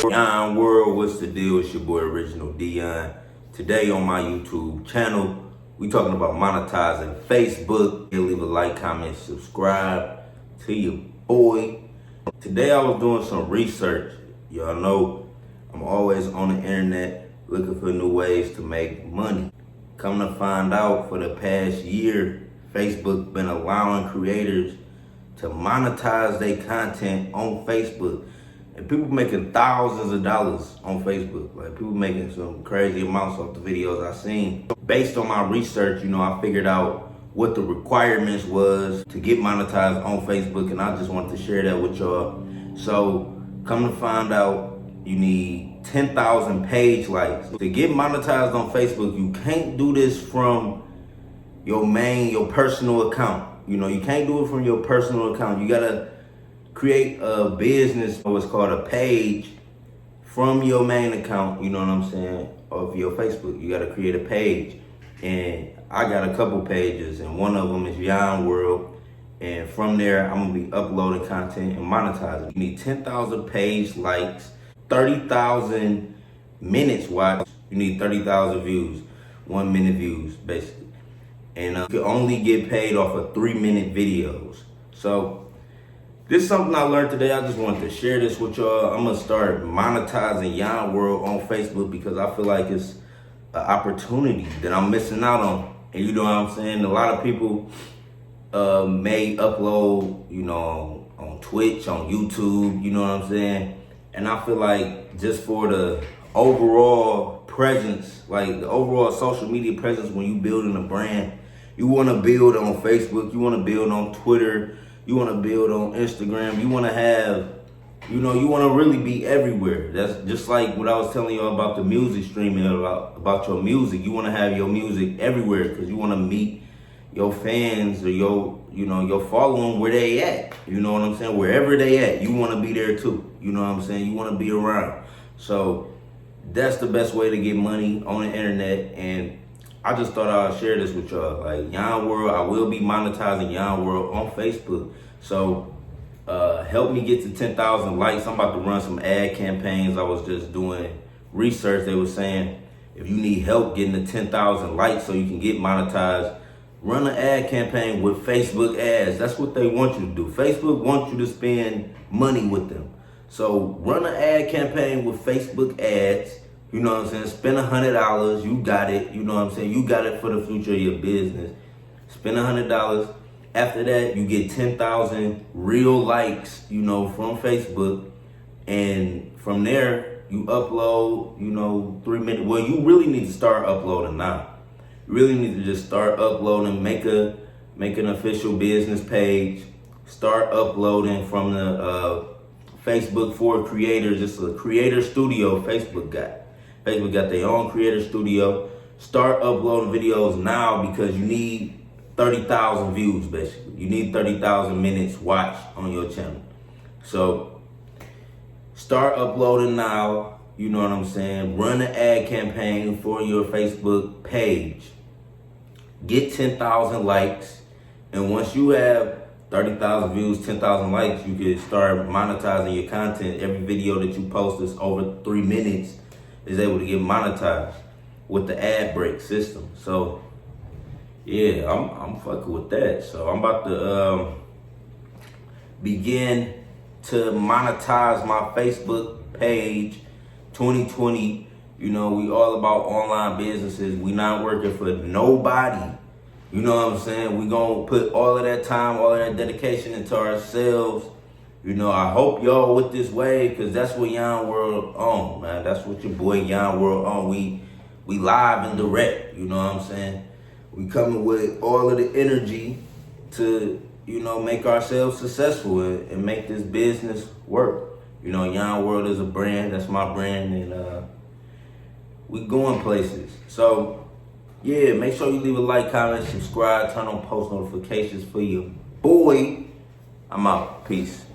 Dion World, what's the deal? It's your boy Original Dion. Today on my YouTube channel, we talking about monetizing Facebook. Leave a like, comment, subscribe to your boy. Today I was doing some research. Y'all know I'm always on the internet looking for new ways to make money. Come to find out, for the past year, Facebook been allowing creators to monetize their content on Facebook. And people making thousands of dollars on Facebook. Like, people making some crazy amounts off the videos I seen. Based on my research, I figured out what the requirements was to get monetized on Facebook, and I just wanted to share that with y'all. So, come to find out, you need 10,000 page likes. To get monetized on Facebook, you can't do this from your personal account. You can't do it from your personal account. You gotta create a business, or what's called a page, from your main account, you know what I'm saying, of your Facebook. You gotta create a page. And I got a couple pages, and one of them is Yon World. And from there, I'm gonna be uploading content and monetizing. You need 10,000 page likes, 30,000 minutes watched. You need 30,000 views, 1 minute views, basically. And you can only get paid off of 3-minute videos. So, this is something I learned today. I just wanted to share this with y'all. I'm gonna start monetizing Yon World on Facebook because I feel like it's an opportunity that I'm missing out on. And you know what I'm saying? A lot of people may upload, on Twitch, on YouTube, you know what I'm saying? And I feel like just for the overall presence, like the overall social media presence, when you building a brand, you wanna build on Facebook, you wanna build on Twitter, you want to build on Instagram. You want to have, you want to really be everywhere. That's just like what I was telling you about the music streaming, about your music. You want to have your music everywhere because you want to meet your fans or your following where they at. You know what I'm saying? Wherever they at, you want to be there too. You know what I'm saying? You want to be around. So that's the best way to get money on the internet. And I just thought I'd share this with y'all. Like, Yon World, I will be monetizing Yon World on Facebook. So help me get to 10,000 likes. I'm about to run some ad campaigns. I was just doing research. They were saying if you need help getting to 10,000 likes so you can get monetized, run an ad campaign with Facebook ads. That's what they want you to do. Facebook wants you to spend money with them. So run an ad campaign with Facebook ads. You know what I'm saying? Spend $100. You got it. You know what I'm saying? You got it for the future of your business. Spend $100. After that, you get 10,000 real likes, from Facebook. And from there, you upload, 3 minutes. Well, you really need to start uploading now. You really need to just start uploading, make an official business page, start uploading from the Facebook for creators. It's a creator studio Facebook got. Facebook got their own creator studio. Start uploading videos now because you need 30,000 views, basically. You need 30,000 minutes watched on your channel. So start uploading now, you know what I'm saying? Run an ad campaign for your Facebook page. Get 10,000 likes. And once you have 30,000 views, 10,000 likes, you can start monetizing your content. Every video that you post that's over 3 minutes is able to get monetized with the ad break system. So yeah, I'm fucking with that. So I'm about to begin to monetize my Facebook page. 2020, we all about online businesses. We not working for nobody. You know what I'm saying? We gonna put all of that time, all of that dedication into ourselves. I hope y'all with this wave, because that's what Yon World on, man. That's what your boy Yon World on. We live and direct, you know what I'm saying? We coming with all of the energy to, make ourselves successful and make this business work. Yon World is a brand. That's my brand, and we going places. So, yeah, make sure you leave a like, comment, subscribe, turn on post notifications for your boy. I'm out. Peace.